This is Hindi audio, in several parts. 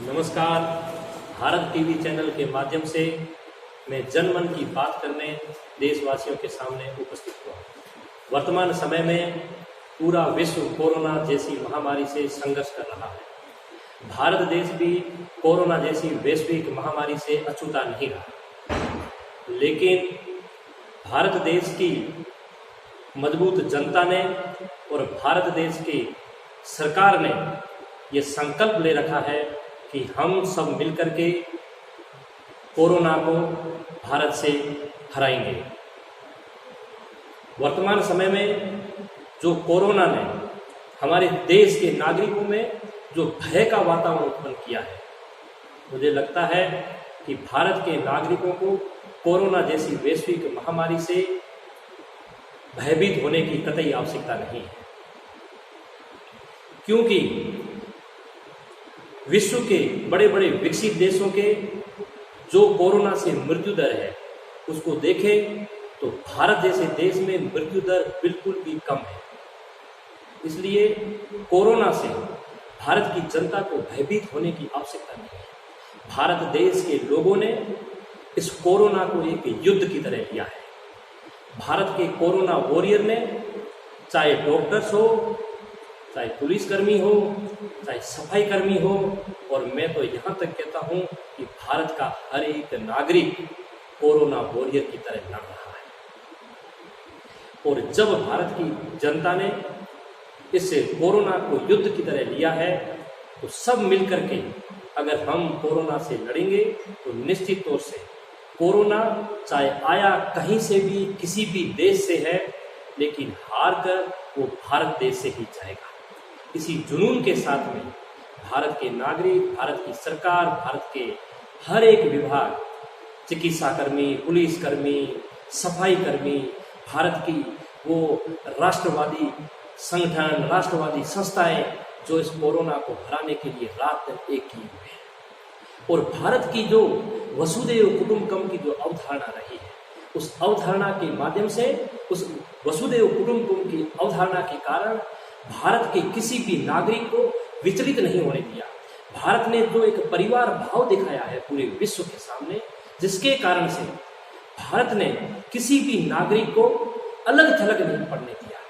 नमस्कार। भारत टीवी चैनल के माध्यम से मैं जनमन की बात करने देशवासियों के सामने उपस्थित हुआ। वर्तमान समय में पूरा विश्व कोरोना जैसी महामारी से संघर्ष कर रहा है। भारत देश भी कोरोना जैसी वैश्विक महामारी से अछूता नहीं रहा, लेकिन भारत देश की मजबूत जनता ने और भारत देश की सरकार ने ये संकल्प ले रखा है कि हम सब मिलकर के कोरोना को भारत से हराएंगे। वर्तमान समय में जो कोरोना ने हमारे देश के नागरिकों में जो भय का वातावरण उत्पन्न किया है, मुझे लगता है कि भारत के नागरिकों को कोरोना जैसी वैश्विक महामारी से भयभीत होने की कतई आवश्यकता नहीं है, क्योंकि विश्व के बड़े बड़े विकसित देशों के जो कोरोना से मृत्यु दर है उसको देखें तो भारत जैसे देश में मृत्यु दर बिल्कुल भी कम है। इसलिए कोरोना से भारत की जनता को भयभीत होने की आवश्यकता नहीं है। भारत देश के लोगों ने इस कोरोना को एक युद्ध की तरह लिया है। भारत के कोरोना वॉरियर ने, चाहे डॉक्टर्स हो, चाहे पुलिसकर्मी हो, चाहे सफाई कर्मी हो, और मैं तो यहाँ तक कहता हूँ कि भारत का हर एक नागरिक कोरोना वॉरियर की तरह लड़ रहा है। और जब भारत की जनता ने इस कोरोना को युद्ध की तरह लिया है, तो सब मिलकर के अगर हम कोरोना से लड़ेंगे तो निश्चित तौर से कोरोना चाहे आया कहीं से भी, किसी भी देश से है, लेकिन हार कर वो भारत देश से ही जाएगा। इसी जुनून के साथ में भारत के नागरिक, भारत की सरकार, भारत के हर एक विभाग, चिकित्सा कर्मी, पुलिस कर्मी, सफाई कर्मी, भारत की वो राष्ट्रवादी संगठन, राष्ट्रवादी संस्थाएं जो इस कोरोना को हराने के लिए रात दिन एक किए हुए हैं। और भारत की जो वसुधैव कुटुंबकम की जो अवधारणा रही है, उस अवधारणा के माध्यम से, उस वसुधैव कुटुंबकम की अवधारणा के कारण भारत के किसी भी नागरिक को विचलित नहीं होने दिया। भारत ने जो एक परिवार भाव दिखाया है पूरे विश्व के सामने, जिसके कारण से भारत ने किसी भी नागरिक को अलग थलग नहीं पड़ने दिया।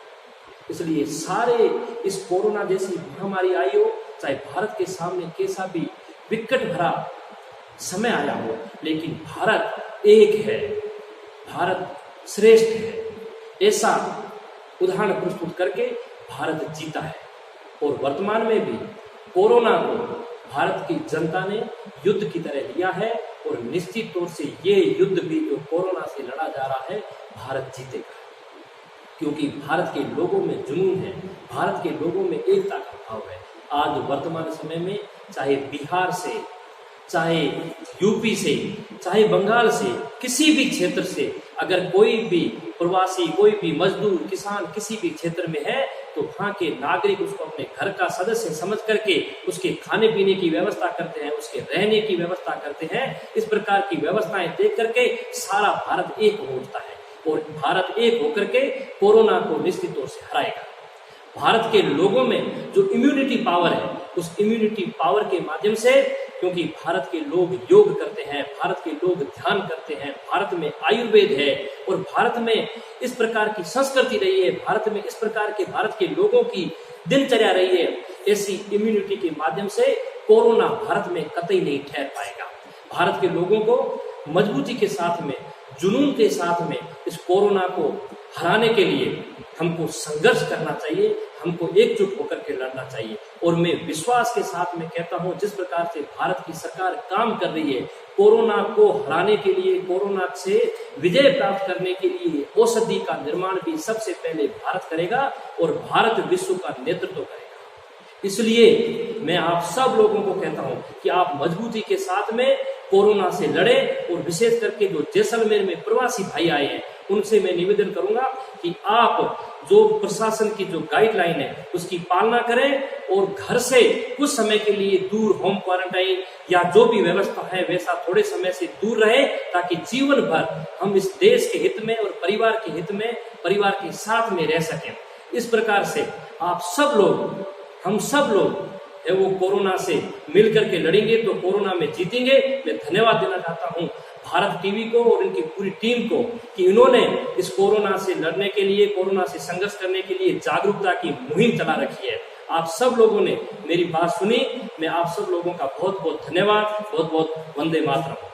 इसलिए सारे इस कोरोना जैसी महामारी आई हो, चाहे भारत के सामने कैसा भी विकट भरा समय आया हो, लेकिन भारत एक है, भारत श्रेष्ठ है, ऐसा उदाहरण प्रस्तुत करके भारत जीता है। और वर्तमान में भी कोरोना को भारत की जनता ने युद्ध की तरह लिया है, और निश्चित तौर से ये युद्ध भी जो कोरोना से लड़ा जा रहा है, भारत जीतेगा। क्योंकि भारत के लोगों में जुनून है, भारत के लोगों में एकता का भाव है। आज वर्तमान समय में चाहे बिहार से, चाहे यूपी से, चाहे बंगाल से, किसी भी क्षेत्र से अगर कोई भी प्रवासी, कोई भी मजदूर, किसान किसी भी क्षेत्र में है, तो वहाँ के नागरिक उसको अपने घर का सदस्य समझ करके उसके खाने पीने की व्यवस्था करते हैं, उसके रहने की व्यवस्था करते हैं। इस प्रकार की व्यवस्थाएं देख करके सारा भारत एक हो उठता है, और भारत एक होकर के कोरोना को निश्चित तौर से हराएगा। भारत के लोगों में जो इम्यूनिटी पावर है, उस इम्यूनिटी पावर के माध्यम से, क्योंकि भारत के लोग योग करते हैं, भारत के लोग ध्यान करते हैं, भारत में आयुर्वेद है, और भारत में इस प्रकार की संस्कृति रही है, भारत में इस प्रकार के भारत के लोगों की दिनचर्या रही है, ऐसी इम्यूनिटी के माध्यम से कोरोना भारत में कतई नहीं ठहर पाएगा। भारत के लोगों को मजबूती के साथ में, जुनून के साथ में इस कोरोना को हराने के लिए हमको संघर्ष करना चाहिए, हमको एकजुट होकर के लड़ना चाहिए। और मैं विश्वास के साथ में कहता हूं, जिस प्रकार से भारत की सरकार काम कर रही है कोरोना को हराने के लिए, कोरोना से विजय प्राप्त करने के लिए, औषधि का निर्माण भी सबसे पहले भारत करेगा, और भारत विश्व का नेतृत्व करेगा। इसलिए मैं आप सब लोगों को कहता हूं कि आप मजबूती के साथ में कोरोना से लड़े, और विशेष करके जो जैसलमेर में प्रवासी भाई आए हैं, उनसे मैं निवेदन करूंगा कि आप जो प्रशासन की जो गाइडलाइन है उसकी पालना करें, और घर से कुछ समय के लिए दूर होम क्वारंटाइन या जो भी व्यवस्था है वैसा थोड़े समय से दूर रहे, ताकि जीवन भर हम इस देश के हित में और परिवार के हित में, परिवार के साथ में रह सकें। इस प्रकार से आप सब लोग, हम सब लोग है वो कोरोना से मिलकर के लड़ेंगे तो कोरोना में जीतेंगे। मैं धन्यवाद देना चाहता हूँ भारत टीवी को और इनकी पूरी टीम को कि इन्होंने इस कोरोना से लड़ने के लिए, कोरोना से संघर्ष करने के लिए जागरूकता की मुहिम चला रखी है। आप सब लोगों ने मेरी बात सुनी। मैं आप सब लोगों का बहुत बहुत धन्यवाद, बहुत बहुत वंदे मातरम।